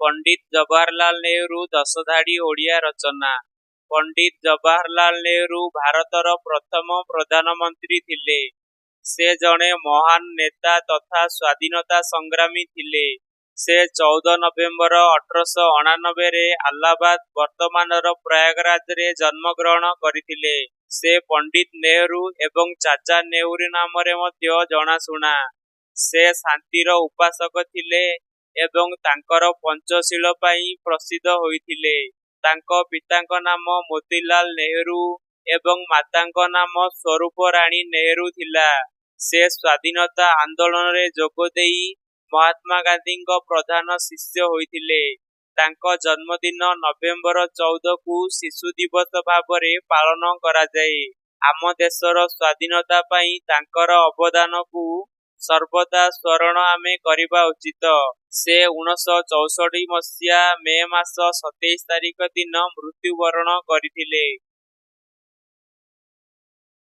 ପଣ୍ଡିତ ଜବାହରଲାଲ ନେହେରୁ ଦଶଧାଡ଼ି ଓଡ଼ିଆ ରଚନା। ପଣ୍ଡିତ ଜବାହରଲାଲ ନେହେରୁ ଭାରତର ପ୍ରଥମ ପ୍ରଧାନମନ୍ତ୍ରୀ ଥିଲେ। ସେ ଜଣେ ମହାନ ନେତା ତଥା ସ୍ୱାଧୀନତା ସଂଗ୍ରାମୀ ଥିଲେ। ସେ 14 ନଭେମ୍ବର 1899ରେ ଆହ୍ଲାବାଦ ବର୍ତ୍ତମାନର ପ୍ରୟାଗରାଜରେ ଜନ୍ମଗ୍ରହଣ କରିଥିଲେ। ସେ ପଣ୍ଡିତ ନେହେରୁ ଏବଂ ଚାଚା ନେହେରୁ ନାମରେ ମଧ୍ୟ ଜଣାଶୁଣା। ସେ ଶାନ୍ତିର ଉପାସକ ଥିଲେ ଏବଂ ତାଙ୍କର ପଞ୍ଚଶୀଳ ପାଇଁ ପ୍ରସିଦ୍ଧ ହୋଇଥିଲେ। ତାଙ୍କ ପିତାଙ୍କ ନାମ ମୋତିଲାଲ ନେହେରୁ ଏବଂ ମାତାଙ୍କ ନାମ ସ୍ୱରୂପରାଣୀ ନେହେରୁ ଥିଲା। ସେ ସ୍ୱାଧୀନତା ଆନ୍ଦୋଳନରେ ଯୋଗଦେଇ ମହାତ୍ମା ଗାନ୍ଧୀଙ୍କ ପ୍ରଧାନ ଶିଷ୍ୟ ହୋଇଥିଲେ। ତାଙ୍କ ଜନ୍ମଦିନ ନଭେମ୍ବର 14କୁ ଶିଶୁ ଦିବସ ଭାବରେ ପାଳନ କରାଯାଏ। ଆମ ଦେଶର ସ୍ୱାଧୀନତା ପାଇଁ ତାଙ୍କର ଅବଦାନକୁ ସର୍ବଦା ସ୍ମରଣ ଆମେ କରିବା ଉଚିତ। ସେ 1964 ମସିହା ମେ ମାସ 27 ତାରିଖ ଦିନ ମୃତ୍ୟୁବରଣ କରିଥିଲେ।